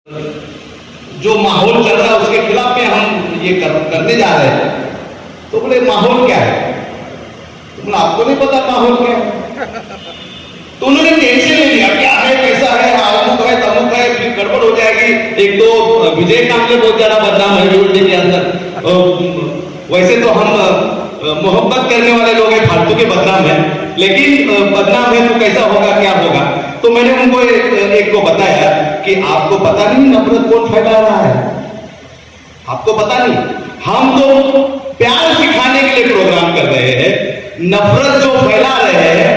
जो माहौल चल रहा है उसके खिलाफ में हम ये करने जा रहे हैं। तो बोले माहौल क्या है? तो बोला आपको नहीं पता माहौल क्या है? तो उन्होंने टेंशन ले लिया, क्या है, कैसा है, अमुक है, तमुक है, फिर गड़बड़ हो जाएगी। एक तो विजय कांबले बहुत ज्यादा बदनाम है यूनिवर्सिटी के अंदर। वैसे तो हम मोहब्बत करने वाले लोग हैं, फालतू के बदनाम है, लेकिन बदनाम है तो कैसा होगा, क्या होगा। तो मैंने उनको एक को बताया कि आपको पता नहीं नफरत कौन फैला रहा है, आपको पता नहीं। हम तो प्यार सिखाने के लिए प्रोग्राम कर रहे हैं, नफरत जो फैला रहे हैं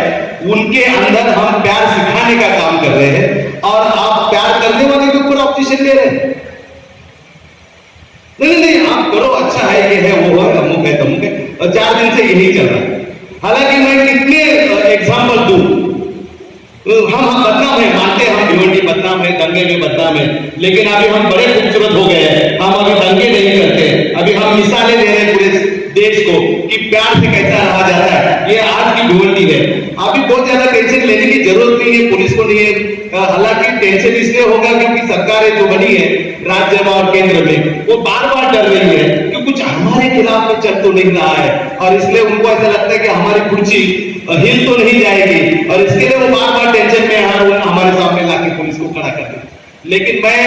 उनके अंदर हम प्यार सिखाने का काम कर रहे हैं, और आप प्यार करने वाले के ऊपर ऑप्शन ले रहे हैं। नहीं नहीं, आप करो, अच्छा है, ये है, वो है, अमुक है, तमुक है, और 4 दिन से यही चल रहा है। हालांकि मैं कितने एग्जाम्पल दूं, हम बदनाम है, मानते हैं हम भिवंडी बदनाम है, दंगे में बदनाम है, लेकिन अभी हम बड़े खूबसूरत हो गए हैं, हम अभी दंगे नहीं करते। अभी हम मिसालें दे रहे हैं पूरे देश को कि प्यार से कैसा रहा जाता है। ये आज की भिवंडी है। अभी बहुत ज्यादा टेंशन लेने की जरूरत नहीं है, पुलिस को नहीं है। हालांकि टेंशन इसलिए होगा क्योंकि सरकारें जो बनी है राज्य में और केंद्र में, वो बार बार डर रही है कि कुछ हमारे खिलाफ में चल तो नहीं रहा है, और इसलिए उनको ऐसा लगता है कि हमारी कुर्सी हिल तो नहीं जाएगी, और इसके लिए वो बार बार टेंशन में हमारे सामने लाके पुलिस को खड़ा कर दे। लेकिन मैं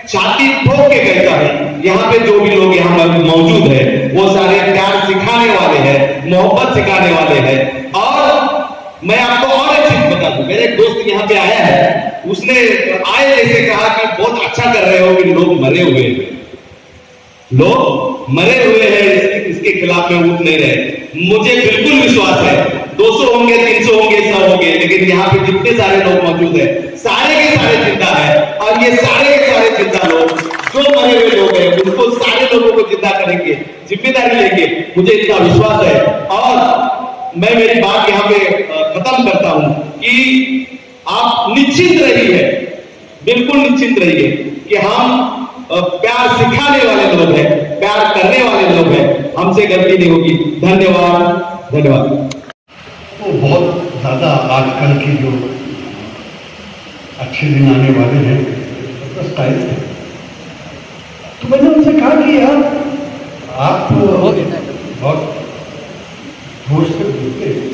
छाती ठोक के कहता हूं, यहाँ पे जो भी लोग यहाँ मौजूद है वो सारे प्यार सिखाने वाले हैं, मोहब्बत सिखाने वाले हैं। और मैं आपको और एक चीज बता दूं, मेरे एक दोस्त यहाँ पे आया है, उसने आए जैसे कहा कि बहुत अच्छा कर रहे हो कि लोग मरे हुए हैं, लोग मरे हुए हैं, इसके खिलाफ में उठ नहीं रहे। मुझे बिल्कुल विश्वास है 200 होंगे, 300 होंगे, 100 होंगे, लेकिन यहाँ पे जितने सारे लोग मौजूद हैं सारे के सारे जिंदा है, और ये सारे के सारे जिंदा लोग जो मरे हुए लोग हैं उनको सारे लोगों को जिंदा करेंगे, जिम्मेदारी लेंगे, मुझे इतना विश्वास है। और मैं मेरी बात यहाँ पे खत्म करता हूं कि आप निश्चिंत रहिए, बिल्कुल निश्चिंत रहिए कि हम प्यार सिखाने वाले लोग हैं, प्यार करने वाले लोग हैं, हमसे गलती नहीं होगी। धन्यवाद, धन्यवाद। तो बहुत ज़्यादा आजकल की जो अच्छे दिन आने वाले हैं बस टाइम है, तो मैंने उनसे कहा कि यार आप बहुत जोश से बोलते हैं,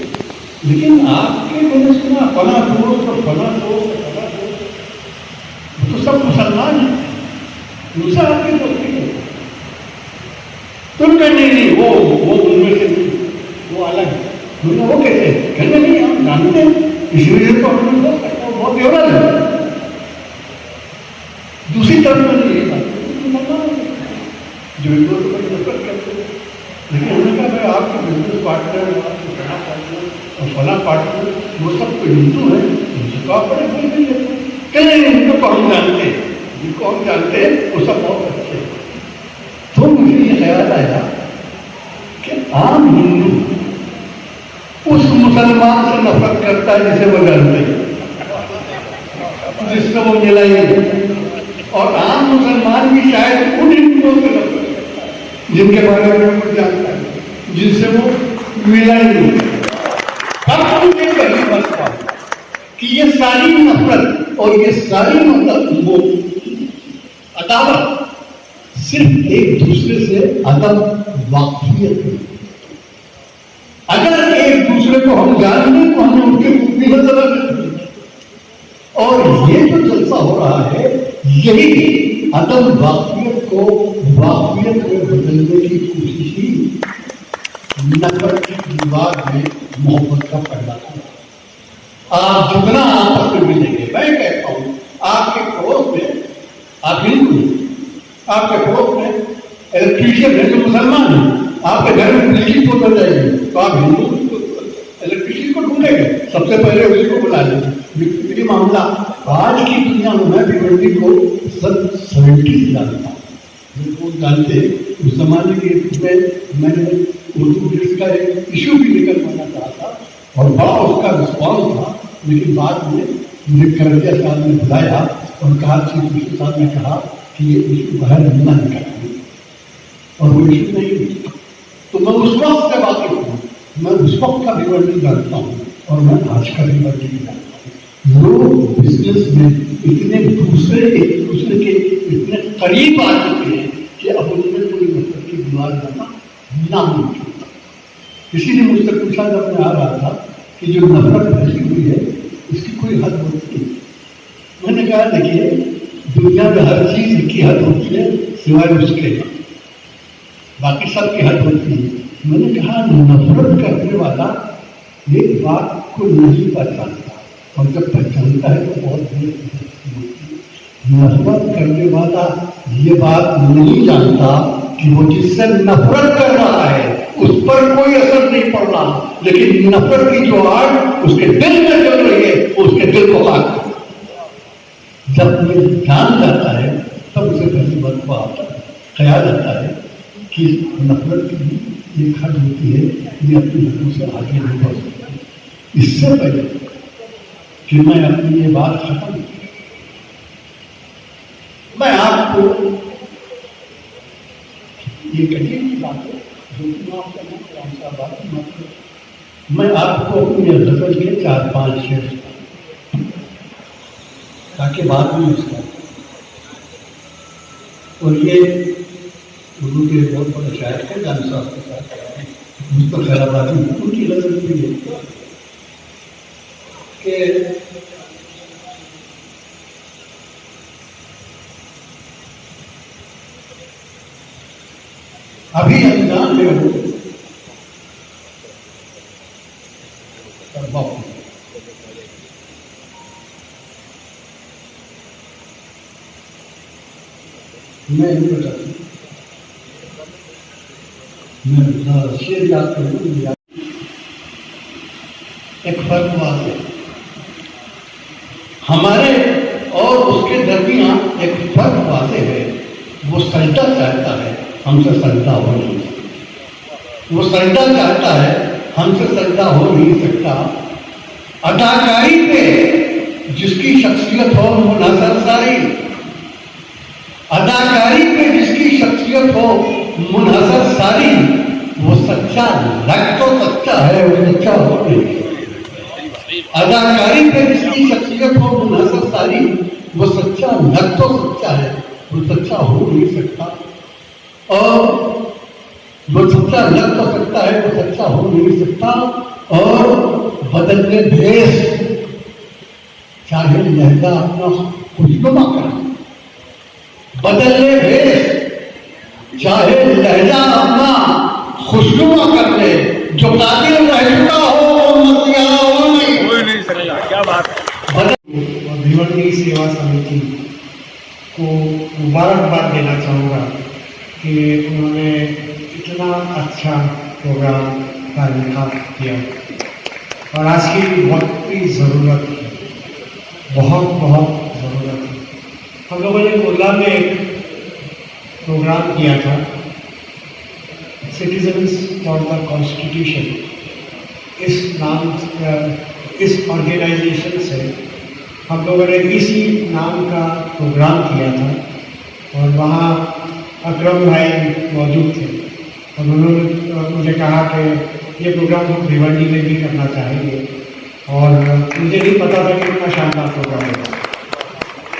लेकिन आपके मैंने सुना फला दोस्त और फला दोस्त, वो तो सब मुसलमान हैं, दूसरा आपके दोस्ती है। तुम कहने नहीं, वो उनमें से नहीं, वो अलग है। वो कैसे कहने नहीं, हम जानते हैं, इसी वजह से तो हम लोग बहुत बेवड़ा है। दूसरी तरफ में ये बात जो एक दूसरे को नफरत करते हैं, लेकिन हमने कहा भाई आपके बिजनेस पार्टनर, आपके फला पार्टनर और फला पार्टनर वो सब तो हिंदू है, उनसे तो आप बड़े बोल नहीं लेते। कहने उनको हम जानते हैं, जिनको हम जानते हैं वो सब बहुत अच्छे हैं। तो मुझे ये ख्याल आया कि आम हिंदू उस मुसलमान से नफरत करता है जिसे वो जानते हैं, जिसको वो मिलाएंगे, और आम मुसलमान भी शायद उन हिंदुओं से नफरत जिनके बारे में वो जानता है, जिनसे वो मिला ही नहीं। अब मुझे कहीं बचता कि ये सारी नफरत और ये सारी मतलब वो अदावत सिर्फ एक दूसरे से अदब वाकफियत है। अगर एक दूसरे को हम जान लें तो हमें उनके रूप में नजर आते, और ये जो जलसा हो रहा है यही अदब वाकफियत को वाकफियत में बदलने की कोशिश ही नफरत की दीवार में मोहब्बत का पैदा किया। आप जितना आपस में मिलेंगे, मैं कहता हूं आपके पड़ोस में आप हिंदू, आपके पड़ोस में इलेक्ट्रीशियन है जो मुसलमान है, आपके घर में बिजली को बन जाएगी तो आप हिंदू इलेक्ट्रीशियन को ढूंढेंगे, सबसे पहले उसी को बुला लेंगे। ये मामला आज की दुनिया में मैं भिवंडी को 70 जानता हूँ, बिल्कुल जानते। उस जमाने के में मैंने उर्दू ड्रेस का एक इशू भी लेकर आना चाहा था और बड़ा उसका रिस्पॉन्स था, लेकिन बाद में मुझे करंजिया साहब ने बुलाया और कहा चीफ मिनिस्टर साहब ने कहा कि ये इशू बाहर ना निकालिए, और वो इशू नहीं हुई। तो मैं उस वक्त से वाकिफ हूँ, मैं उस वक्त का भिवंडी जानता हूँ और मैं आज का भिवंडी जानता हूँ। लोग बिजनेस में इतने दूसरे एक दूसरे के करीब आ चुके हैं कि अब उनमें कोई नफरत की दीवार लाना नामुमकिन था। किसी ने मुझसे पूछा जब मैं आ रहा था कि जो नफरत फैली हुई है इसकी कोई हद होती है? मैंने कहा देखिए, दुनिया में हर चीज की हद होती है सिवाय उसके, बाकी सब की हद होती है। मैंने कहा नफरत करने वाला ये बात को नहीं पहचानता, और जब पहचानता है तो बहुत देर होती है। नफरत करने वाला ये बात नहीं जानता कि वो जिससे नफरत कर रहा है उस पर कोई असर नहीं पड़ रहा, लेकिन नफरत की जो आग उसके दिल में चल रही है वो उसके दिल को काट देती है। जब ये जान जाता है तब उसे पहली बात को आता है, ख्याल आता है कि नफरत की एक हद होती है, ये अपनी हदों से आगे नहीं बढ़ सकती। इससे पहले कि मैं अपनी ये बात खत्म, मैं आपको ये कहिए की बात है जो कि माफ करना कौन सा बात है, मैं आपको अपनी गजल के 4-5 शेर ताकि बाद में उसका, और ये उर्दू के बहुत बड़े शायर थे जान साहब के साथ मुझ पर खराब आदमी उनकी गजल भी है कि अभी अनजान में हो मैं नहीं बताती, मैं शेर याद करूँ। एक फर्क बात है हमारे और उसके दरमियान, एक फर्क वाजे है, वो सजदा चाहता है हमसे सजदा हो नहीं सकता, वो सजदा चाहता है हमसे सजदा हो नहीं सकता। अदाकारी पे जिसकी शख्सियत हो मुनहसर सारी, अदाकारी पे जिसकी शख्सियत हो मुनहसर सारी, वो सच्चा लग तो सच्चा है, वो सच्चा हो नहीं। अदाकारी पे जिसकी शख्सियत हो मुनहसर सारी, वो सच्चा लग तो सच्चा है, वो सच्चा हो नहीं सकता। और वो सच्चा लग तो सकता है, वो सच्चा हो नहीं सकता। और बदलने भेष चाहे लहजा अपना खुशनुमा कर, बदलने भेष चाहे लहजा अपना खुशनुमा कर ले, जो कातिल रह चुका हो वो मसीहा हो नहीं, कोई नहीं सकता। क्या बात है। भिवंडी सेवा समिति को मुबारकबाद देना चाहूँगा कि उन्होंने इतना अच्छा प्रोग्राम का इंतखाब किया, और आज की वक्त की ज़रूरत है, बहुत बहुत ज़रूरत है। हम लोगों ने मुल्ला में एक प्रोग्राम किया था, सिटीजन्स फॉर द कॉन्स्टिट्यूशन, इस नाम इस ऑर्गेनाइजेशन से हम लोगों ने इसी नाम का प्रोग्राम किया था, और वहाँ अकरम भाई मौजूद थे, और उन्होंने मुझे कहा कि ये प्रोग्राम हम भिवंडी में भी करना चाहेंगे, और मुझे नहीं पता था कि इतना शानदार प्रोग्राम होगा।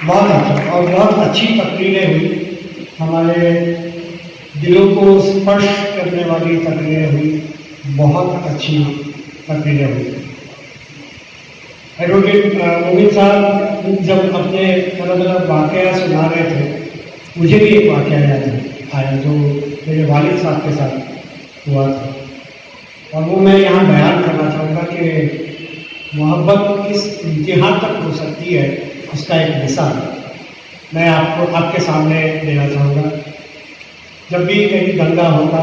बहुत अच्छा, और बहुत अच्छी तकरीरें हुई, हमारे दिलों को स्पर्श करने वाली तकरीरें हुई, बहुत अच्छी तकरीरें हुई। एडवोकेट मोमिन साहब जब अपने अलग अलग वाक़या सुना रहे थे, मुझे भी एक वाक़या याद आया जो मेरे वालिद साहब के साथ हुआ था, और वो मैं यहाँ बयान करना चाहूँगा कि मोहब्बत किस इंतहा तक हो सकती है, उसका एक मिसाल मैं आपको आपके सामने देना चाहूँगा। जब भी कहीं दंगा होता,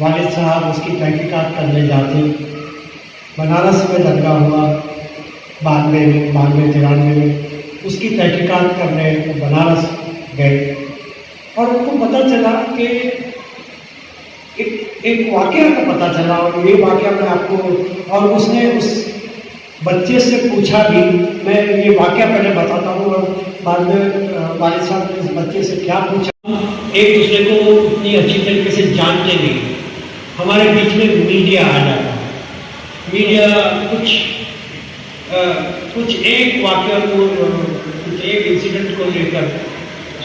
वालिद साहब उसकी तहकीकात करने जाते। बनारस में दंगा हुआ 92-93 में, उसकी तहकीकात करने वो बनारस गए, और उनको पता चला कि एक वाक़या का पता चला, और ये वाक़या मैं आपको, और उसने उस बच्चे से पूछा भी, मैं ये वाक़या पहले बताता हूँ और बाद में वालिद साहब ने उस बच्चे से क्या पूछा। एक दूसरे को इतनी अच्छी तरीके से जानते नहीं, हमारे बीच में मीडिया आ जाता, मीडिया कुछ एक वाक़या को, कुछ एक इंसिडेंट को लेकर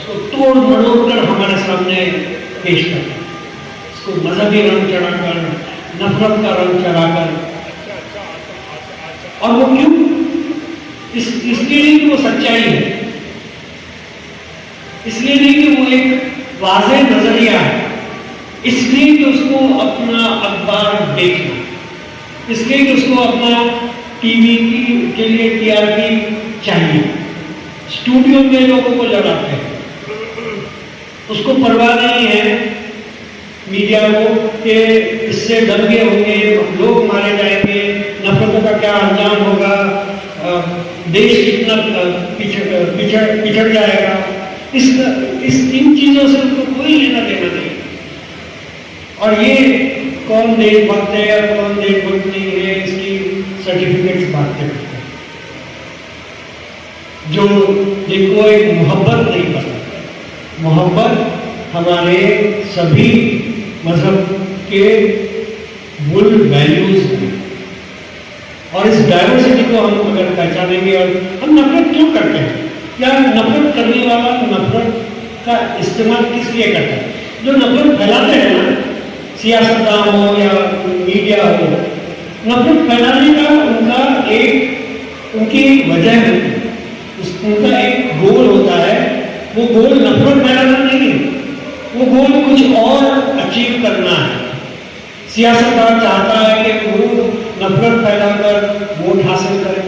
उसको तोड़ मरोड़ कर हमारे सामने पेश करता है, उसको मजहबी रंग चढ़ाकर, नफरत का रंग चढ़ाकर। और वो क्यों? इसलिए नहीं कि वो सच्चाई है, इसलिए नहीं कि वो एक वाज़ेह नजरिया है, इसलिए कि उसको अपना अखबार देखना, इसलिए कि उसको अपना टीवी के लिए टीआरपी चाहिए, स्टूडियो में लोगों को लड़ाते हैं, उसको परवाह नहीं है मीडिया को कि इससे दंगे होंगे, लोग मारे जाएंगे, नफरतों का क्या अंजाम होगा, देश कितना पिछड़ जाएगा। इन चीजों से उनको कोई लेना देना नहीं। और ये कौन देशभक्त है या कौन देशभक्त नहीं है, इसकी सर्टिफिकेट्स बांटते रहते हैं, जो जिनको एक मोहब्बत नहीं पता। मोहब्बत हमारे सभी मजहब के मूल वैल्यूज हैं, और इस डाइवर्सिटी को हम अगर पहचानेंगे, और हम नफरत क्यों करते हैं, या नफरत करने वाला नफरत का इस्तेमाल किस लिए करता है? जो नफरत फैलाते हैं ना, सियासतदान हो या मीडिया हो, नफरत फैलाने का उनकी वजह है, उनका एक गोल होता है। वो गोल नफरत फैलाना नहीं है, वो गोल कुछ और अचीव करना है। सियासतदान चाहता है कि वो नफरत फैलाकर वोट हासिल करे,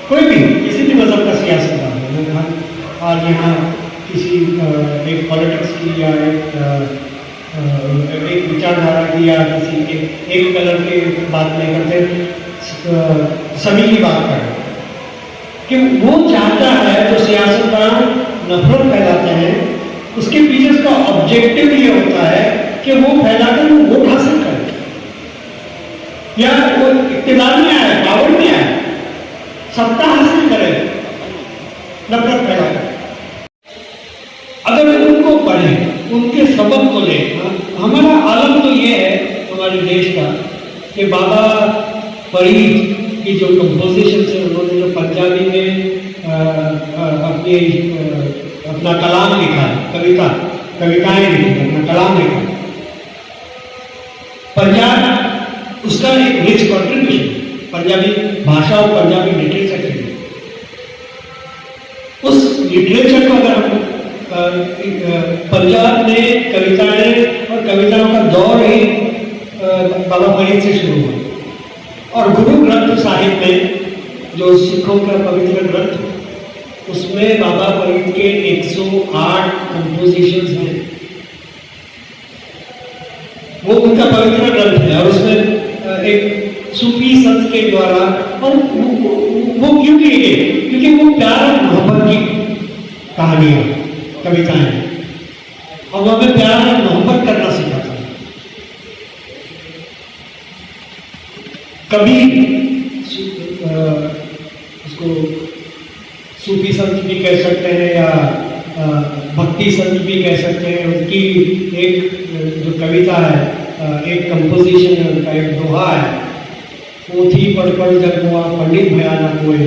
कोई भी किसी भी मजहब का सियासतदान है। आज यहाँ किसी एक पॉलिटिक्स की या एक विचारधारा की या किसी एक कलर की बात नहीं करते, सभी की बात करें कि वो चाहता है, जो सियासतदान नफरत फैलाते हैं, उसके पीछे उसका ऑब्जेक्टिव ये होता है कि वो फैलाकर वो वोट हासिल करे, या वो इक्तिदार में आए, पावर में आए, सत्ता हासिल करे नफरत फैलाकर। अगर उनको पढ़े, उनके सबक को ले, हमारा आलम तो ये है हमारे देश का कि बाबा फरीद की जो कंपोजिशन है, उन्होंने जो पंजाबी में अपना कलाम लिखा, कविताएं लिखी, अपना कलाम लिखा, पंजाब उसका एक रिच कॉन्ट्रीब्यूशन पंजाबी भाषा और पंजाबी लिटरेचर के लिए। उस लिटरेचर को अगर हम पंजाब में कविताएं और कविताओं का दौर ही बाबा फरीद से शुरू हुआ, और गुरु ग्रंथ साहिब में जो सिखों का पवित्र ग्रंथ, उसमें बाबा फरीद के 108 कंपोजिशंस हैं। वो उनका पवित्र ग्रंथ है, और उसमें एक सूफी संत के द्वारा, और वो क्यों किए गए? क्योंकि वो प्यार और मोहब्बत की कहानियां, कविताएं, और वो हमें प्यार और मोहब्बत करना सिखाता है। कभी उसको सूफी संत भी कह सकते हैं या भक्ति संत भी कह सकते हैं। उनकी एक जो कविता है, एक कंपोजिशन है, उनका एक दोहा है, पोथी पढ़ पढ़ जब हुआ पंडित भयाना कोई,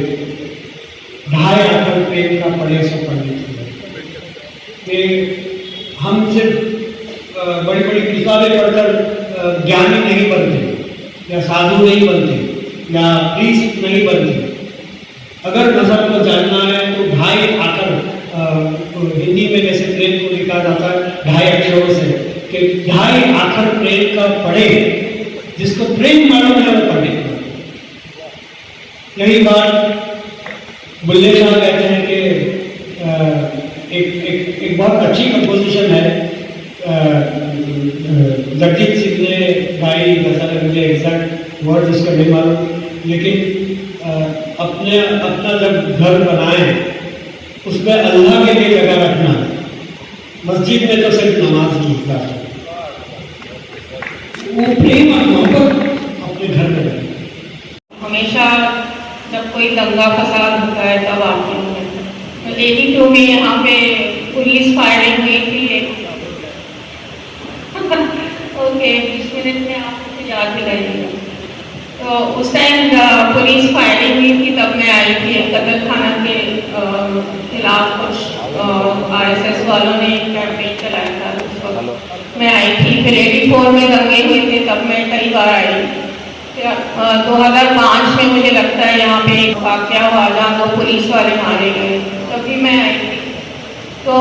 ढाई आखर प्रेम का पढ़े सो पंडित हुए। हम सिर्फ बड़ी बड़ी किताबें पढ़कर ज्ञानी नहीं बनते, या साधु नहीं बनते, या प्रीस्ट नहीं बनते। अगर मजहब को जानना है तो ढाई आखर, हिंदी में जैसे प्रेम को लिखा जाता है ढाई अक्षरों से, कि ढाई आखर प्रेम का पढ़े, जिसको प्रेम मालूम है वो पढ़े। यही बात बुल्ले शाह कहते हैं कि एक बहुत अच्छी कंपोजिशन है, जगजीत सिंह ने गाई, जैसा मुझे एग्जैक्ट वर्ड इसका नहीं मालूम, लेकिन अपना जब घर बनाए उसमें अल्लाह के लिए जगह रखना, मस्जिद में तो सिर्फ नमाज की बात, वो प्रेम और मोहब्बत अपने घर में रखना। हमेशा जब कोई दंगा फसाद होता है तब आती हूँ। तो 82 में यहाँ पे पुलिस फायरिंग हुई थी। ओके, 20 मिनट में आपको याद दिलाइएगा। तो उस टाइम पुलिस फायरिंग हुई थी, तब मैं आई थी। कत्ल खाना के खिलाफ कुछ RSS वालों ने कैंपेन चलाया था, उस वक्त मैं आई थी। फिर 84 में दंगे हुए थे, तब मैं कई बार आई। 2005 में मुझे लगता है यहाँ पे एक वाक़या हुआ जहाँ 2 पुलिस वाले मारे गए, तब भी मैं आई थी। तो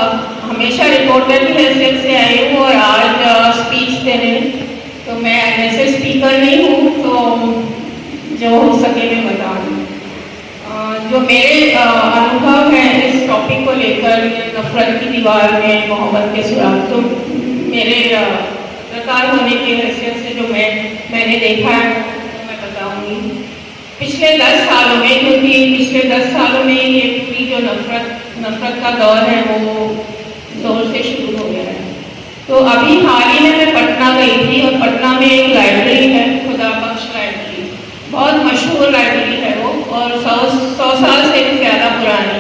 अब हमेशा रिपोर्टर की हैसियत से आई हूँ और आज स्पीच देने, तो मैं ऐसे स्पीकर नहीं हूँ, तो जो हो सके मैं बताऊँ। जो मेरे अनुभव है इस टॉपिक को लेकर, नफरत की दीवार में मोहब्बत के सुराग, तो मेरे पत्रकार होने की हैसियत से जो मैंने देखा है वो मैं बताऊँगी। पिछले 10 सालों में, क्योंकि पिछले 10 सालों में ये पूरी जो नफरत का दौर है वो जोर से शुरू हो गया है। तो अभी हाल ही में मैं पटना गई थी और पटना में एक लाइब्रेरी है, खुदा बख्श लाइब्रेरी, बहुत मशहूर लाइब्रेरी है वो, और 100 साल से भी ज़्यादा पुरानी।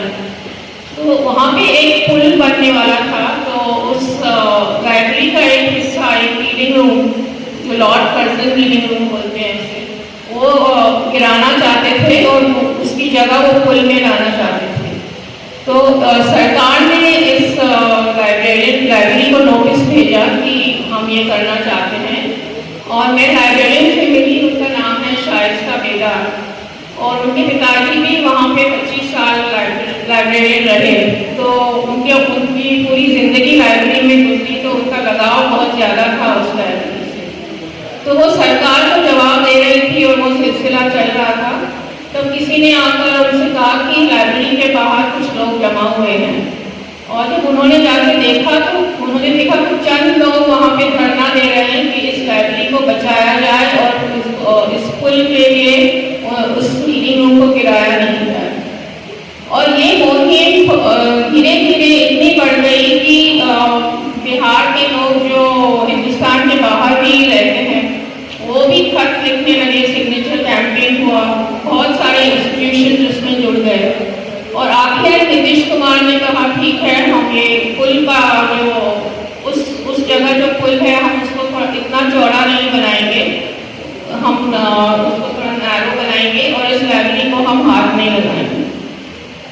तो वहाँ पे एक पुल बनने वाला था, तो उस लाइब्रेरी का एक हिस्सा, एक रीडिंग रूम, जो लॉर्ड कर्जन रीडिंग रूम बोलते हैं इसे, वो गिराना चाहते थे और उसकी जगह वो पुल में लाना चाहते थे। तो सरकार ने इस लाइब्रेरी को नोटिस भेजा कि हम ये करना चाहते हैं, और मैं लाइब्रेरियन से मिली, उनका नाम है शाइस्ता बेदार, और उनके पिताजी भी वहाँ पे 25 साल लाइब्रेरियन रहे। तो उनकी पूरी ज़िंदगी लाइब्रेरी में गुजरी, तो उनका लगाव बहुत ज़्यादा था उस लाइब्रेरी से। तो वो सरकार को जवाब दे रही थी और वो सिलसिला चल रहा था, तो किसी ने आकर उनसे कहा कि लाइब्रेरी के बाहर कुछ लोग जमा हुए हैं। और जब उन्होंने जाकर देखा तो उन्होंने देखा कि चंद लोग वहाँ पे धरना दे रहे हैं कि इस लाइब्रेरी को बचाया जाए और इस पुल के लिए उस रीडिंग रूम को गिराया नहीं जाए। और ये मुहिम धीरे धीरे इतनी बढ़ गई कि बिहार के लोग जो हिंदुस्तान के बाहर भी रहते हैं वो भी खत लिखने लगे, सिग्नेचर कैंपेन हुआ, बहुत सारे इंस्टीट्यूशन उसमें जुड़ गए, और आखिर नीतीश कुमार ने कहा ठीक है, हम ये पुल का जो उस जगह जो पुल है हम उसको इतना चौड़ा नहीं बनाएंगे, हम उसको थोड़ा नैरो बनाएंगे और इस लाइब्रेरी को हम हाथ नहीं लगाएंगे।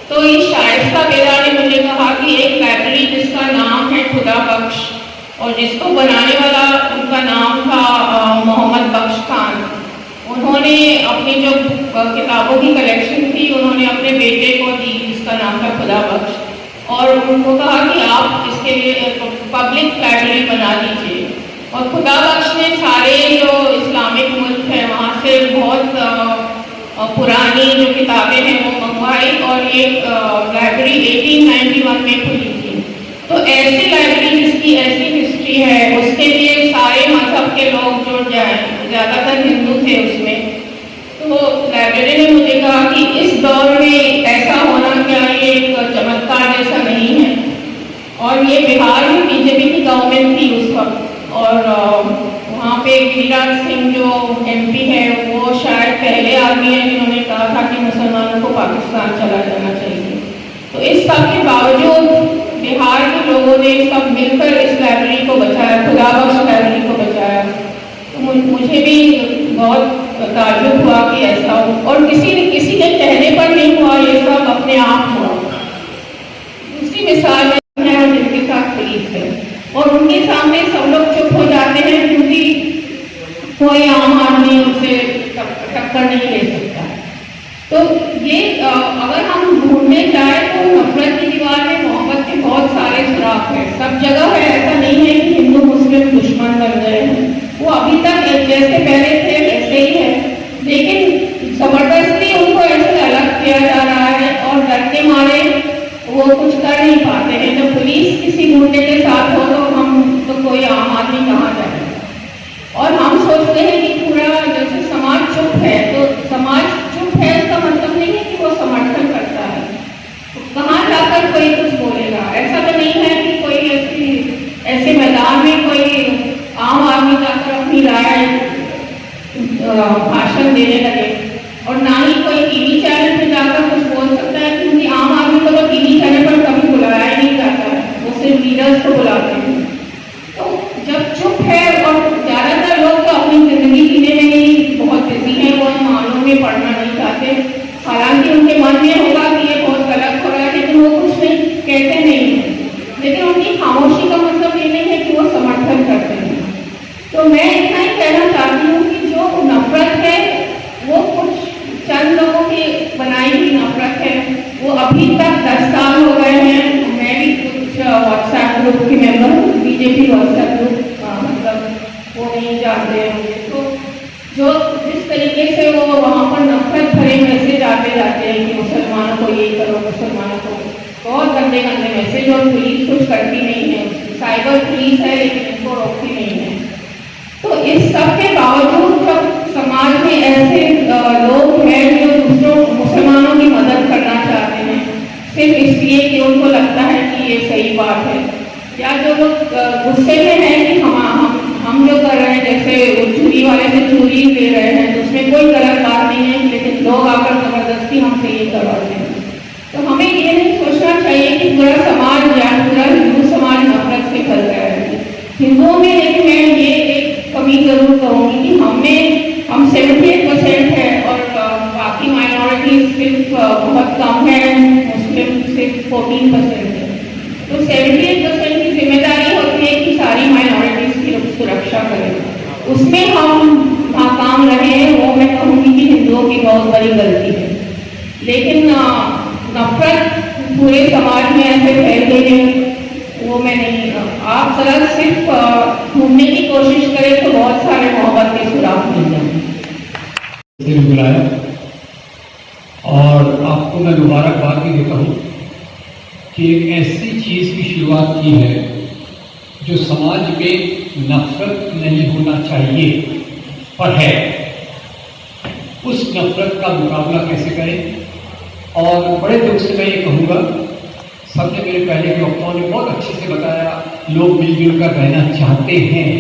तो इस शाइस्ता बेदार ने मुझे कहा कि एक लाइब्रेरी जिसका नाम है खुदा बख्श, और जिसको बनाने वाला उनका नाम था मोहम्मद बख्श खान, उन्होंने अपनी जो किताबों की कलेक्शन थी उन्होंने अपने बेटे को दी जिसका नाम था खुदा बख्श, और उनको कहा कि आप इसके लिए पब्लिक लाइब्रेरी बना दीजिए। और खुदा बख्श ने सारे जो इस्लामिक मुल्क है वहाँ से बहुत पुरानी जो किताबें हैं वो मंगवाई, और एक लाइब्रेरी 1891 में खुली थी। तो ऐसी लाइब्रेरी जिसकी ऐसी हिस्ट्री है, उसके लिए सारे मजहब के लोग जुड़ जाए, ज़्यादातर हिंदू थे उसमें। तो लाइब्रेरी ने मुझे कहा कि इस दौर में ऐसा होना क्या ये एक चमत्कार जैसा नहीं है। और ये बिहार में बीजेपी की गवर्नमेंट थी उस वक्त, और वहाँ पे गिरिराज सिंह जो MP है वो शायद पहले आदमी है जिन्होंने कहा था कि मुसलमानों को पाकिस्तान चला जाना चाहिए। तो इस सब के बावजूद बिहार के लोगों ने सब मिलकर इस लाइब्रेरी को बचाया, खुदा बख्श लाइब्रेरी को बचाया। तो मुझे भी बहुत ताज्जुब हुआ कि ऐसा हो, और किसी के कहने पर नहीं हुआ, ये सब अपने आप हुआ। दूसरी मिसाल है जिनके साथ पुलिस है, और उनके सामने सब लोग चुप हो जाते हैं क्योंकि कोई आम आदमी उनसे टक्कर नहीं ले सकता। तो ये अगर हम ढूंढने जाए तो नफरत की दीवार में मोहब्बत के बहुत सारे सुराख हैं, सब जगह है। ऐसा नहीं है कि हिंदू मुस्लिम दुश्मन बन गए हैं, वो अभी तक जैसे पहले थे वैसे ही है, लेकिन जबरदस्ती उनको ऐसे अलग किया जा रहा है और डर के मारे वो कुछ कर नहीं पाते हैं। जब पुलिस किसी गुंडे के साथ हो तो कोई आम आदमी कहाँ जाए। और हम सोचते हैं कि पूरा जैसे समाज चुप है, तो समाज चुप है इसका मतलब नहीं है कि वो समर्थन करता है। तो कहाँ जाकर कोई कुछ बोलेगा? ऐसा तो नहीं है कि कोई ऐसे मैदान में कोई आम आदमी जाकर अपनी राय भाषण देने लगे, और ना ही कोई टीवी चैनल पे जाकर कुछ बोल सकता है, क्योंकि आम आदमी को तो टीवी चैनल पर कभी बुलाया ही नहीं जाता है, वो सिर्फ लीडर्स को बुलाते हैं। तो जब चुप है, और ज़्यादातर लोग तो अपनी जिंदगी जीने में ही बहुत बिजी कहते नहीं हैं, लेकिन उनकी खामोशी का मतलब ये नहीं है कि वो समर्थन करते हैं। तो मैं इतना ही कहना चाहती हूँ कि जो नफरत है वो कुछ चंद लोगों की बनाई हुई नफरत है। वो अभी तक 10 साल हो गए हैं। मैं भी कुछ व्हाट्सएप ग्रुप की मेंबर हूँ, बीजेपी व्हाट्सएप ग्रुप, मतलब वो नहीं जानते हैं मुझे। तो जो जिस तरीके से वो वहाँ पर नफरत भरे मैसेज आते जाते हैं कि मुसलमानों को ये करो, मुसलमानों को, बहुत गंदे गंदे मैसेज, और पुलिस कुछ करती नहीं है। साइबर पुलिस है लेकिन इनको रोकती नहीं है। तो इस सब के बावजूद जब समाज में ऐसे लोग हैं जो दूसरों मुसलमानों की मदद करना चाहते हैं सिर्फ इसलिए कि उनको लगता है कि ये सही बात है, या जो लोग गुस्से में हैं कि हम जो कर रहे हैं, जैसे चोरी वाले से चोरी ले रहे हैं, तो उसमें कोई गलत बात नहीं है, लेकिन लोग आकर जबरदस्ती हमसे ये करवाते हैं। तो हमें ये नहीं सोचना चाहिए कि पूरा समाज या पूरा हिंदू समाज नफरत से भर गया है हिंदुओं में। लेकिन मैं ये एक कमी जरूर कहूँगी कि हम 78% है और बाकी माइनॉरिटी सिर्फ बहुत कम है, मुस्लिम सिर्फ 14% है। तो 78% की जिम्मेदारी होती है कि सारी माइनॉरिटीज की सुरक्षा करें। उसमें हम नाकाम रहे हैं, वो मैं कहूँगी कि हिंदुओं की बहुत बड़ी गलती है। लेकिन नफरत पूरे समाज में ऐसे फैल गई है, वो मैं नहीं। आप जरा सिर्फ ढूंढने की कोशिश करें तो बहुत सारे मोहब्बत के सुराग मिल जाएंगे। बुलाया और आपको मैं मुबारकबाद भी देता हूँ कि एक ऐसी चीज़ की शुरुआत की है जो समाज में नफरत नहीं होना चाहिए पर है। उस नफरत का मुकाबला कैसे करें। और बड़े दुख से मैं ये कहूँगा, सबने मेरे पहले के वक्ताओं ने बहुत अच्छे से बताया, लोग मिलजुल कर रहना चाहते हैं।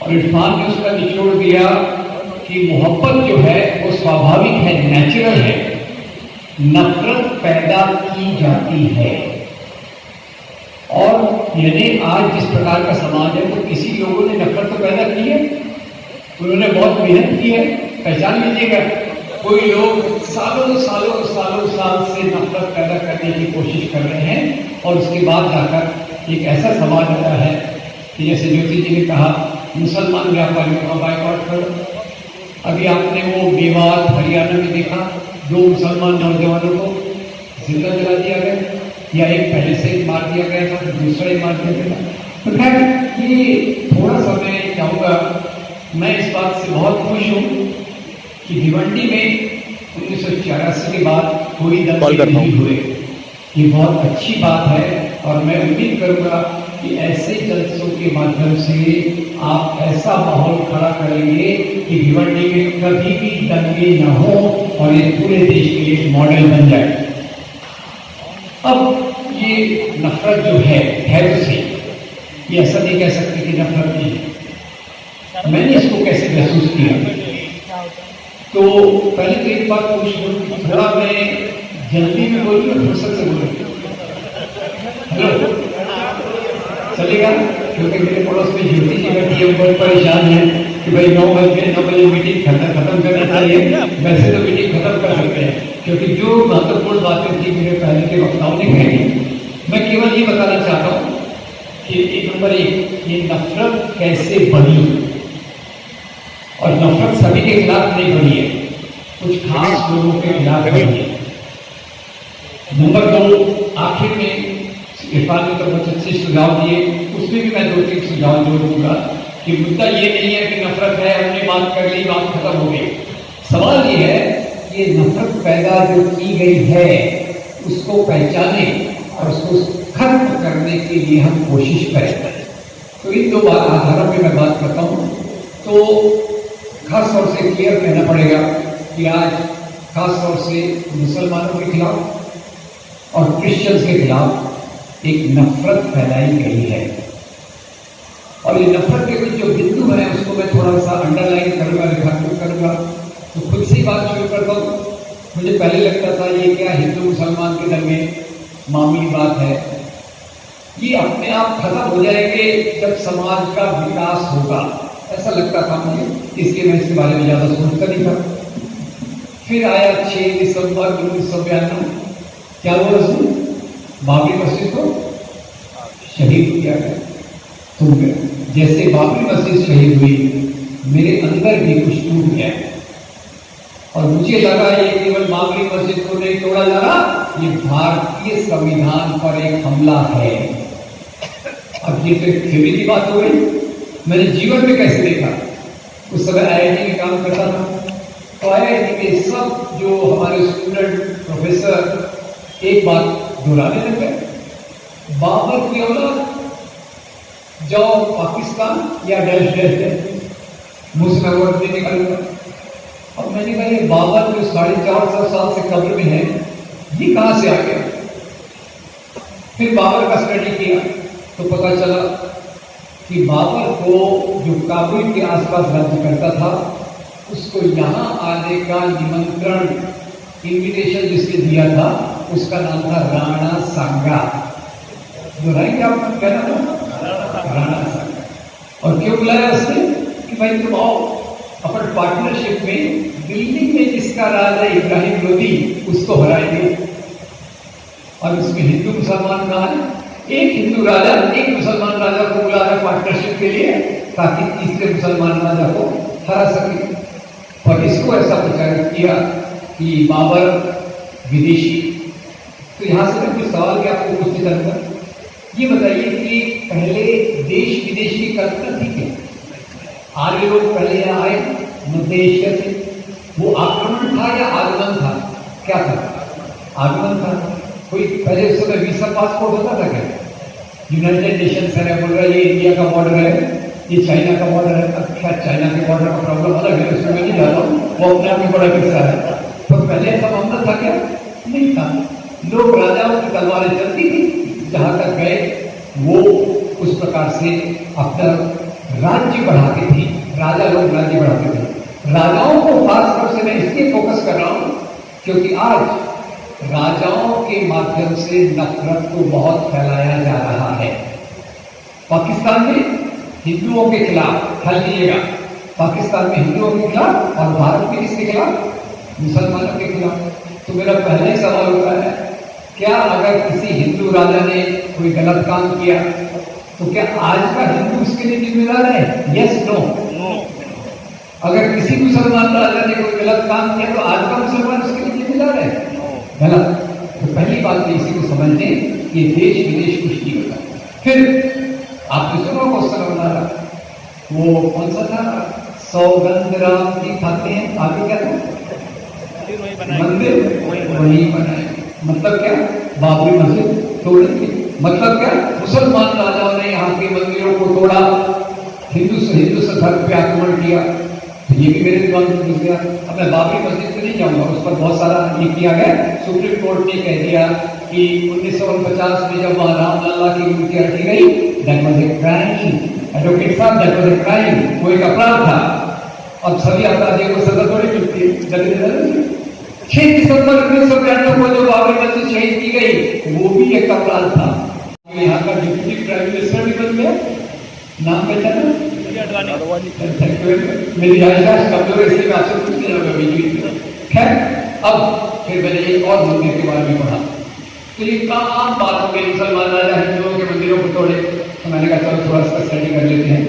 और इरफान ने उसका निचोड़ दिया कि मोहब्बत जो है वो स्वाभाविक है, नेचुरल है, नफरत पैदा की जाती है। और यानी आज जिस प्रकार का समाज है तो किसी लोगों ने नफरत तो पैदा की है, उन्होंने बहुत मेहनत की है। पहचान लीजिएगा, कोई लोग सालों साल से नफरत पैदा करने की कोशिश कर रहे हैं और उसके बाद जाकर एक ऐसा समाज आता है कि जैसे ज्योति जी ने कहा, मुसलमान व्यापारियों का बाइकआउट करो। अभी आपने वो मेवात हरियाणा में देखा, 2 मुसलमान नौजवानों को जिंदा जला दिया गया, या एक पहले से मार दिया गया था तो दूसरा ही मार दिया गया। तो खैर ये थोड़ा सा मैं चाहूँगा, मैं इस बात से बहुत खुश हूँ कि भिवंडी में 1984 के बाद कोई दंगे नहीं हुए। ये बहुत अच्छी बात है और मैं उम्मीद करूँगा कि ऐसे जलसों के माध्यम से आप ऐसा माहौल खड़ा करेंगे कि भिवंडी में कभी भी दंगे न हो और ये पूरे देश के लिए मॉडल बन जाए। अब ये नफरत जो है तो सही, ये ऐसा नहीं कह सकते कि नफरत नहीं है। मैंने इसको कैसे महसूस किया, तो पहले तो एक बात पूछ लूँ, थोड़ा मैं जल्दी में बोलूँ और फुर्सत से बोलूँ? हेलो, चलेगा? क्योंकि मेरे पड़ोस में ज्योति जी बैठी है, बहुत परेशान है कि भाई 9 बजे मीटिंग खत्म करना चाहिए। वैसे तो मीटिंग खत्म कर सकते हैं क्योंकि जो महत्वपूर्ण बातें थी मेरे पहले के वक्ताओं ने कही। मैं केवल ये बताना चाहता हूँ कि नंबर 1, ये नफरत कैसे बनी, और नफरत सभी के खिलाफ नहीं बनी है, कुछ खास लोगों के खिलाफ बनी है। नंबर 2, आखिर में इरफान ने तो बहुत अच्छे सुझाव दिए, उसमें भी मैं 2-3 सुझाव जोड़ दूंगा कि मुद्दा ये नहीं है कि नफरत है, हमने बात कर ली, बात खत्म हो गई। सवाल ये है कि नफरत पैदा जो की गई है उसको पहचाने और उसको खत्म करने के लिए हम कोशिश करें। तो इन 2 आधारों पे मैं बात करता हूँ। तो खास तौर से क्लियर कहना पड़ेगा कि आज खास तौर से मुसलमानों के खिलाफ और क्रिश्चियंस के खिलाफ एक नफरत फैलाई गई है। और ये नफरत के कुछ जो बिंदु है उसको मैं थोड़ा सा अंडरलाइन करूँगा, रेखांकित करूँगा। तो खुद से बात शुरू करता हूँ। मुझे पहले लगता था ये क्या हिंदू मुसलमान के दंगे मामूली बात है, ये अपने आप खत्म हो जाएंगे जब समाज का विकास होगा, ऐसा लगता था मुझे, इसलिए मैं इसके बारे में ज़्यादा सोचता नहीं था। फिर आया 6 दिसंबर 1992, क्या हुआ उसमें? बाबरी मस्जिद को शहीद किया गया। तो जैसे बाबरी मस्जिद शहीद हुई, मेरे अंदर भी कुछ टूट गया और मुझे लगा ये केवल बाबरी मस्जिद को नहीं तोड़ा जा रहा, ये भारतीय संविधान पर एक हमला है। अब ये तो थ्योरी की बात हो गई, मैंने जीवन में कैसे देखा। उस समय IIT में काम करता था, तो IIT के सब जो हमारे स्टूडेंट प्रोफेसर एक बात दोहराने लग गए, बाबर की औलाद जाओ पाकिस्तान या डैश डैश डैश, मुझ से वर्ड नहीं निकलूंगा। अब मैंने कहा ये बाबर जो 450 साल से कब्र में है, ये कहां से आ गया। फिर बाबर का स्टडी किया तो पता चला कि बाबर को जो काबुल के आसपास राज्य करता था, उसको यहाँ आने का निमंत्रण, इन्विटेशन जिसने दिया था, उसका नाम था राणा सांगा। जो है क्या कहना था, राणा सांगा। और क्यों बुलाया उसने कि भाई तुम आओ अपन पार्टनरशिप में दिल्ली में जिसका राजा इब्राहिम लोदी, उसको हराएंगे। और उसमें हिंदू मुसलमान कहा है, एक हिंदू राजा एक मुसलमान राजा को बुला रहा है पार्टनरशिप के लिए, ताकि तीसरे मुसलमान राजा को हरा सके। और इसको ऐसा प्रचारित किया कि बाबर विदेशी। तो यहां से मैं कुछ सवाल भी आपको पूछना चाहूंगा, ये बताइए कि पहले देश विदेश की कल्पना थी क्या? आर्य लोग पहले यहाँ आए मध्य एशिया से, वो आक्रमण था या आगमन था? क्या था? आगमन था। कोई पहले उस समय वीसा पासपोर्ट होता था क्या? यूनाइटेड नेशंस है बोल रहा है ये इंडिया का बॉर्डर है, ये चाइना का बॉर्डर है। अच्छा, चाइना के बॉर्डर का प्रॉब्लम अलग है, उसमें मैं नहीं जाता हूँ, वो अपने आप में बड़ा किस्सा है। तो पहले ऐसा मामला था क्या? नहीं था। लोग राजाओं की तलवारें चलती थी, जहां तक गए वो उस प्रकार से अपना राज्य बढ़ाते थे। राजा लोग राज्य बढ़ाते थे। राजाओं को खासतौर से मैं इसलिए फोकस कर रहा हूं क्योंकि आज राजाओं के माध्यम से नफरत को बहुत फैलाया जा रहा है। पाकिस्तान में हिंदुओं के खिलाफ, ख्याल कीजिएगा, पाकिस्तान में हिंदुओं के खिलाफ और भारत में किसके खिलाफ? मुसलमानों के खिलाफ। तो मेरा पहला ही सवाल होता है, क्या अगर किसी हिंदू राजा ने कोई गलत काम किया तो क्या आज का हिंदू उसके लिए जिम्मेदार है? Yes, no? अगर किसी मुसलमान राजा ने कोई गलत काम किया तो आज का मुसलमान उसके लिए जिम्मेदार है? गलत। तो पहली बात तो इसी को समझ लें कि देश विदेश कुछ नहीं होता। फिर आपने सुना क्वेश्चन बना, वो कौन सा था, सौगंध राम जी खाते हैं, आगे क्या था? मंदिर वही बनाए। मतलब क्या? बाबरी मस्जिद तोड़ेंगे। मतलब क्या? मुसलमान राजाओं ने यहाँ के मंदिरों को तोड़ा, हिंदू धर्म पे आक्रमण किया। तो ये भी मेरे दिमाग में घुस गया। अब मैं बाबरी मस्जिद पे नहीं जाऊंगा, उस पर बहुत सारा ये किया गया। सुप्रीम कोर्ट ने कह दिया कि 1949 में जब वहां रामलला की मूर्ति हटी गई, that was a crime. Advocate साहब, दैट वाज ए क्राइम, वो एक अपराध था। अब सभी अपराधियों को सजा थोड़ी मिलती है। 6 दिसंबर 1992 को जो बाबरी मस्जिद शहीद की गई, वो भी एक अपराध था। यहाँ का डिप्टी प्राइम मिनिस्टर भी बन गया, नाम पहचाना? मेरी आशाश कमजोर, इसलिए मैं आपसे पूछने लगा बीच में। खैर, अब फिर मैंने एक और मंदिर के बारे में पढ़ा, तो ये आम बात हो गई, मुसलमान राजा हिंदुओं के मंदिरों को तोड़े। तो मैंने कहा चलो थोड़ा सा स्टडी कर लेते हैं।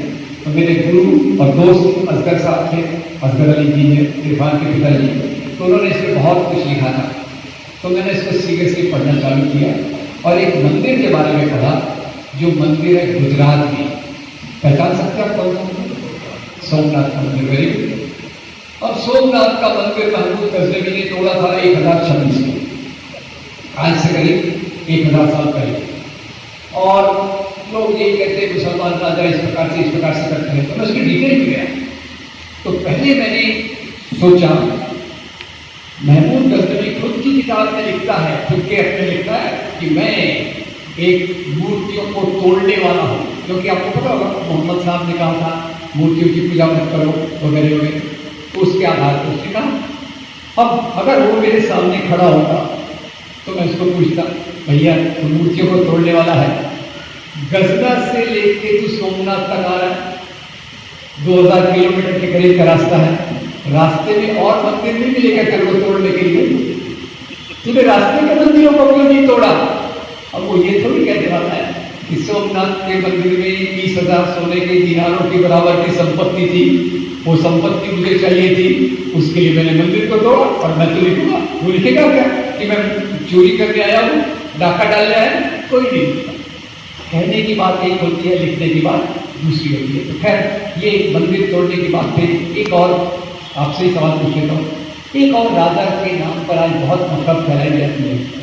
तो मेरे गुरु और दोस्त असगर साहब थे, असगर अली जी ने, इरफान के पिताजी, तो उन्होंने इसमें बहुत कुछ लिखा था। तो मैंने इसको सीरियसली पढ़ना चालू किया और एक मंदिर के बारे में पढ़ा, जो मंदिर है गुजरात में। पहचान सकते हैं कौन सा? सोमनाथ मंदिर। Very good. अब सोमनाथ का मंदिर महमूद गजनवी ने तोड़ा था 1026 में, आज से करीब 1000 साल पहले। और लोग यही कहते हैं मुसलमान राजा इस प्रकार से करते हैं। तो मैं उसकी डिटेल में गया। तो पहले मैंने सोचा, महमूद गजनवी खुद की किताब में लिखता है, खुद के अपने लिखता है कि मैं एक मूर्तियों को तोड़ने वाला हूँ। क्योंकि आपको पता होगा मोहम्मद साहब ने कहा था मूर्तियों की पूजा मत करो वगैरह वगैरह, तो उसके आधार पर उसने कहा। अब अगर वो मेरे सामने खड़ा होता तो मैं उसको पूछता, भैया तो मूर्तियों को तोड़ने वाला है, गजरा से लेके तो सोमनाथ तक आ रहा है, 2000 किलोमीटर के करीब का रास्ता है, रास्ते में और मंदिर नहीं मिलेगा तेरे को तोड़ने के लिए, तूने रास्ते के मंदिरों को क्यों नहीं तोड़ा? अब वो ये थोड़ी कहने वाला है कि सोमनाथ के मंदिर में 20,000 सोने के दीनारों की बराबर की संपत्ति थी, वो संपत्ति मुझे चाहिए थी, उसके लिए मैंने मंदिर को तोड़ा और मैं तो लिखूंगा। वो लिखेगा क्या कि मैं चोरी करके आया हूँ, डाका डाल आया है? कोई नहीं। कहने की बात एक होती है, लिखने की बात दूसरी होती है। तो खैर, ये मंदिर तोड़ने की बात थी। एक और आपसे ही सवाल पूछ लेता हूँ, एक और राजा के नाम पर आज बहुत नफरत फैलाई जाती है।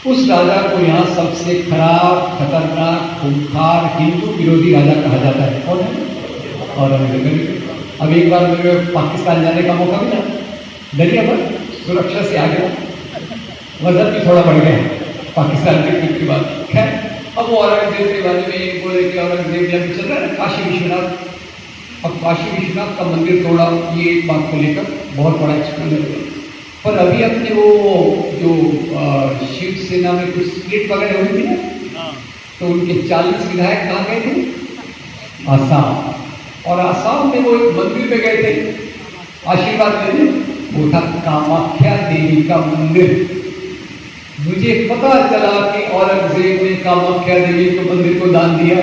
उस राजा को यहाँ सबसे खराब, खतरनाक, खूंखार, हिंदू विरोधी राजा कहा जाता है। कौन है? औरंगजेब। अब एक बार मेरे पाकिस्तान जाने का मौका मिला, दरिया पर सुरक्षा से आ गया, वजन भी थोड़ा बढ़ गया पाकिस्तान के ट्रिप के बाद। खैर, अब वो औरंगजेब के बारे में बोले कि औरंगजेब जब चल रहा है काशी विश्वनाथ, अब काशी विश्वनाथ का मंदिर तोड़ा, ये एक बात को लेकर बहुत बड़ा एक्सप्लेन हुआ। पर अभी अपने वो जो शिवसेना में कुछ स्प्लिट वगैरह हुई थी ना, तो उनके 40 विधायक कहाँ गए थे? आसाम। और आसाम में वो एक मंदिर में गए थे आशीर्वाद लेने, वो था कामाख्या देवी का मंदिर। मुझे पता चला कि औरंगजेब ने कामाख्या देवी के मंदिर को दान दिया,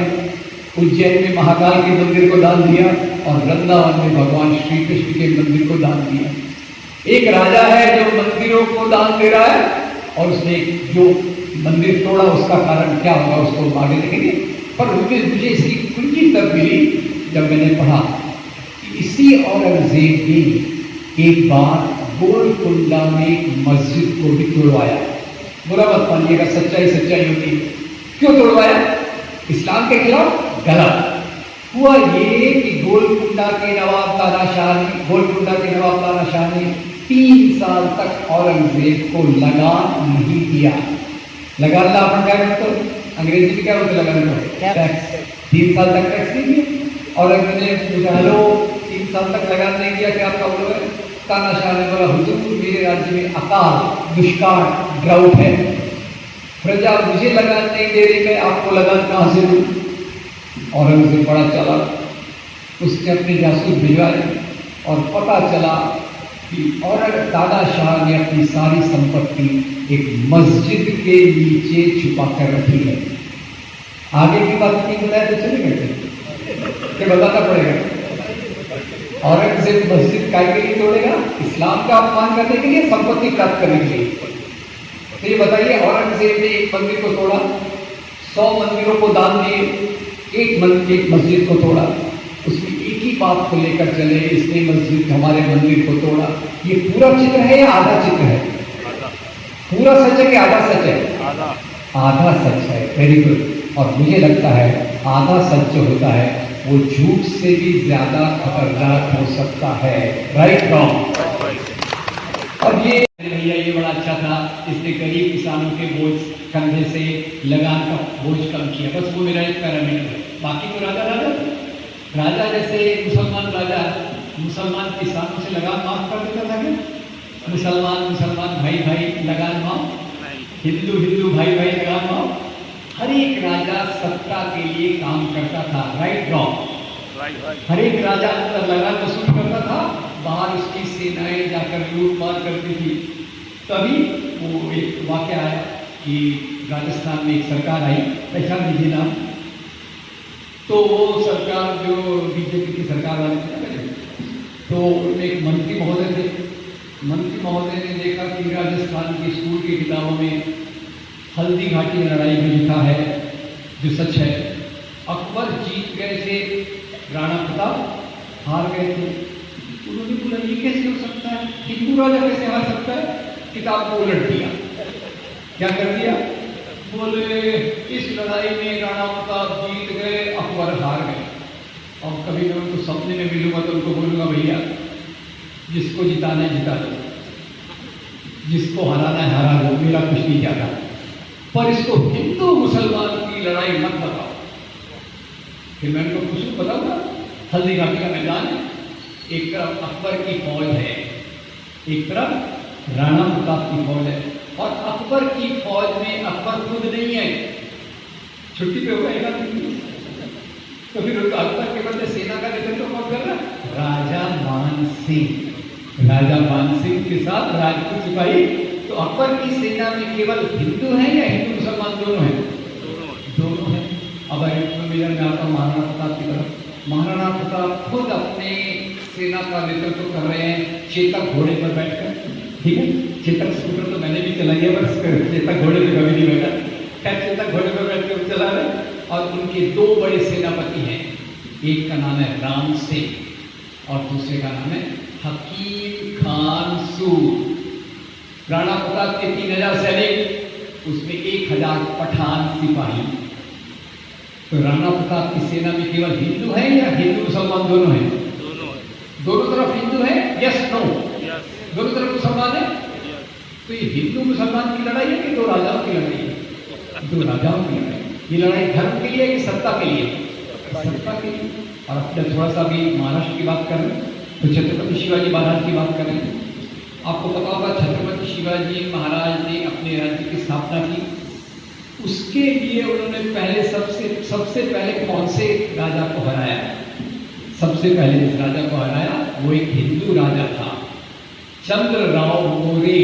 उज्जैन में महाकाल के मंदिर को दान दिया, और वृंदावन में भगवान श्री कृष्ण के मंदिर को दान दिया। एक राजा है जो मंदिरों को दान दे रहा है, और उसने जो मंदिर तोड़ा उसका कारण क्या होगा उसको आगे देखेंगे। पर मुझे इसकी कुंजी तब मिली जब मैंने पढ़ा कि इसी औरंगजेब ने एक बार गोलकुंडा में एक मस्जिद को भी तोड़वाया। बुरा मत मानिएगा, सच्चाई सच्चाई होती है। क्यों तोड़वाया? इस्लाम के खिलाफ? गलत। हुआ ये कि गोलकुंडा के नवाब तानाशाह ने 3 साल तक औरंगजेब को लगान नहीं दिया। लगान ला अपन क्या मतलब, अंग्रेजी में क्या बोलते लगान को? टैक्स। 3 साल तक टैक्स नहीं दिया। औरंगजेब ने पूछा, हेलो 3 साल तक लगान नहीं दिया, क्या आपका बोलो है? तानाशाह ने बोला, हुजूर मेरे राज्य में अकाल, दुष्काल, ड्राउट है, प्रजा मुझे लगान नहीं दे रही, मैं आपको लगान कहाँ से दूँ? औरंगजेब बड़ा चला, उसने अपने जासूस भिजवाए और पता चला कि तानाशाह ने अपनी सारी संपत्ति एक मस्जिद के नीचे छुपा कर रखी है। आगे की बात नहीं बताए तो चलेगा क्या? बताना पड़ेगा। औरंगजेब मस्जिद काय के लिए तोड़ेगा? इस्लाम का अपमान करने के लिए, संपत्ति प्राप्त करने के लिए। तो ये बताइए, औरंगजेब ने एक मंदिर को तोड़ा, 100 मंदिरों को दान दिए, एक मस्जिद को तोड़ा, उसमें एक ही बात को लेकर चले, इसने मस्जिद हमारे मंदिर को तोड़ा। ये पूरा चित्र है या आधा चित्र है? पूरा सच है कि आधा सच है? आधा सच है। Very good. और मुझे लगता है आधा सच जो होता है वो झूठ से भी ज्यादा खतरनाक हो सकता है। Right wrong? और ये भैया ये बड़ा अच्छा था, इसने गरीब किसानों के बोझ कंधे से लगान का बोझ कम किया। बस वो मेरा एक पैरामीटर है। बाकी तो राजा जैसे मुसलमान राजा मुसलमान किसानों से लगान माफ कर देता था क्या? मुसलमान भाई लगान माफ, हिंदू भाई लगान माफ। हर एक राजा सत्ता के लिए काम करता था। Right wrong? हर एक राजा अंदर लगान वसूल करता था, बाहर उसकी सेनाएं जाकर लूट मार करती थी। तभी वो एक वाक़या आया कि राजस्थान में एक सरकार आई, पहचान लीजिए नाम। तो वो सरकार जो बीजेपी की सरकार वाली थी, तो उनमें एक मंत्री महोदय थे। मंत्री महोदय ने देखा कि राजस्थान की स्कूल की किताबों में हल्दी घाटी लड़ाई में लिखा है, जो सच है, अकबर जीत गए थे, राणा प्रताप हार गए थे। उन्होंने बोला ये कैसे हो सकता है, हिंदू राजा कैसे हार सकता है? किताब को उलट दिया। क्या कर दिया? बोले इस लड़ाई में राणा प्रताप जीत गए, अकबर हार गए। और कभी मैं उनको सपने में मिलूंगा तो उनको बोलूंगा, भैया जिसको जिताना है जिता दो, जिसको हराना है हरा दो, मेरा कुछ नहीं जाता, पर इसको हिंदू मुसलमान की लड़ाई मत बताओ। फिर मैं उनको कुछ बताऊंगा। हल्दी घाटी का मैदान है, एक तरफ अकबर की फौज है, एक तरफ राणा प्रताप की फौज है। और अकबर की फौज में अकबर खुद नहीं है, छुट्टी पे होगा एक दिन। तो फिर अकबर के बदले सेना का नेतृत्व कौन कर रहा है? राजा मान सिंह। राजा मान सिंह के साथ राजपूत सिपाही। तो अकबर की सेना में केवल हिंदू है या हिंदू मुसलमान दोनों हैं? दोनों हैं। अब मिलन में आता महाराणा प्रताप की तरफ। महाराणा प्रताप खुद अपने सेना का नेतृत्व कर रहे हैं चेतक घोड़े पर बैठकर। ठीक है, चेतक स्कूटर तो मैंने भी चलाई है, पर चेतक घोड़े पर कभी नहीं बैठा। खैर, चेतक घोड़े पर बैठ कर चला रहे। और उनके दो बड़े सेनापति हैं, एक का नाम है राम सिंह और दूसरे का नाम है हकीम खान सूर। राणा प्रताप के 3000 सैनिक, उसमें 1000 पठान सिपाही। तो राणा प्रताप की सेना में केवल हिंदू है या हिंदू मुसलमान दोनों हैं? दोनों तरफ हिंदू है? Yes no? दोनों तरफ मुसलमान है। तो ये हिंदू मुसलमान की लड़ाई है कि दो राजाओं की लड़ाई है? दो राजाओं की लड़ाई। ये लड़ाई धर्म के लिए कि सत्ता के लिए? सत्ता के लिए। और अपने थोड़ा सा भी महाराष्ट्र की बात करें तो छत्रपति शिवाजी महाराज की बात करें। आपको पता होगा छत्रपति शिवाजी महाराज ने अपने राज्य की स्थापना की। उसके लिए उन्होंने पहले सबसे पहले कौन से राजा को हराया? सबसे पहले जिस राजा को हराया वो एक हिंदू राजा था, चंद्रराव मौर्य।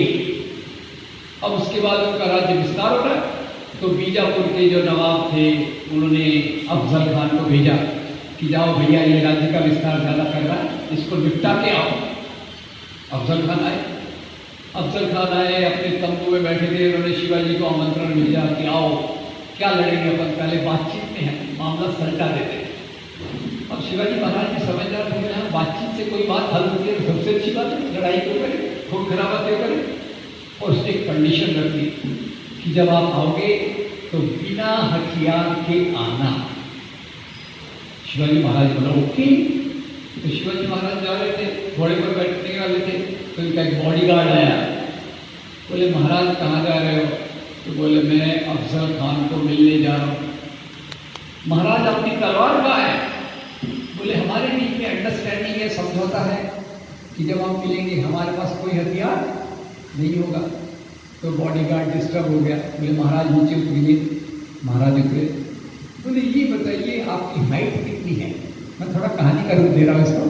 अब उसके बाद उनका राज्य विस्तार हो रहा। तो बीजापुर के जो नवाब थे उन्होंने अफजल खान को भेजा कि जाओ भैया, ये राज्य का विस्तार ज़्यादा कर रहा है, इसको निपटा के आओ। अफजल खान आए। अफजल खान आए, अपने तंबू में बैठे थे। उन्होंने शिवाजी को आमंत्रण भेजा कि आओ, क्या लड़ेंगे अपन, पहले बातचीत में है, मामला सलटा देते हैं। अब शिवाजी महाराज भी समझदार थे, यहाँ बातचीत से कोई बात हल होती है तो सबसे अच्छी बात है, लड़ाई क्यों करें, खून खराबा क्यों करें। और उसने एक कंडीशन रख दी कि जब आप आओगे तो बिना हथियार के आना। शिवाजी महाराज बोला ओके। तो शिवाजी महाराज जा रहे थे, घोड़े पर बैठने वाले थे, तो उनका एक बॉडीगार्ड आया। बोले महाराज कहाँ जा रहे हो? तो बोले मैं अफजल खान को मिलने जा रहा हूँ। महाराज अपनी तलवार कहाँ है? बोले हमारे बीच में अंडरस्टैंडिंग है, समझौता है कि जब हम मिलेंगे हमारे पास कोई हथियार नहीं होगा। तो बॉडीगार्ड डिस्टर्ब हो गया। बोले महाराज नीचे उतरिए। महाराज उतरे। बोले ये बताइए आपकी हाइट कितनी है? मैं थोड़ा कहानी का रूप दे रहा हूँ इसको।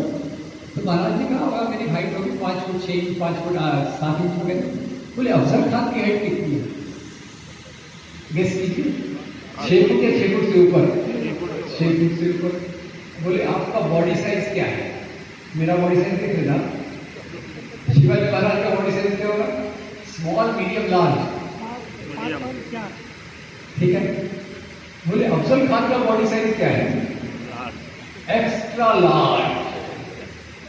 तो महाराज ने कहा होगा मेरी हाइट होगी 5 फुट 6 इंच, 5 फुट 7 इंच वगैरह। बोले अफजल खान की हाइट कितनी है? गेस कीजिए। 6 फुट या 6 फुट से ऊपर? 6 फुट से ऊपर। बोले आपका बॉडी साइज क्या है? मेरा बॉडी साइज देख लेना। शिवाजी महाराज का बॉडी साइज क्या होगा? Small, medium, large. ठीक है। बोले अफजल खान का बॉडी साइज क्या है? Extra large.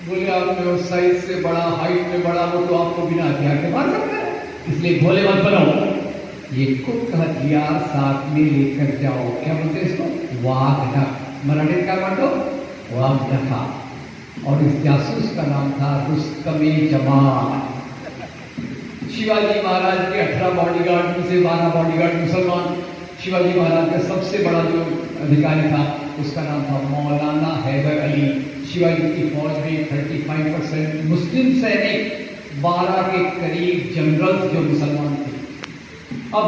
बोले आपने उस साइज से बड़ा, हाइट में बड़ा हो तो आपको बिना हथियार के मार सकते हैं, इसलिए भोले मत बनो। ये कुछ हथियार साथ में लेकर जाओ। क्या बोलते हैं इसको? वाघ। मराठी का बोलो वाघ था। और इस जासूस का नाम था रुस्तम-ए-जमान। शिवाजी महाराज के 18 बॉडीगार्ड में से 12 बॉडीगार्ड मुसलमान। शिवाजी महाराज का सबसे बड़ा जो अधिकारी था उसका नाम था मौलाना हैदर अली। शिवाजी की फौज में 35% मुस्लिम सैनिक, 12 के करीब जनरल्स जो मुसलमान थे। अब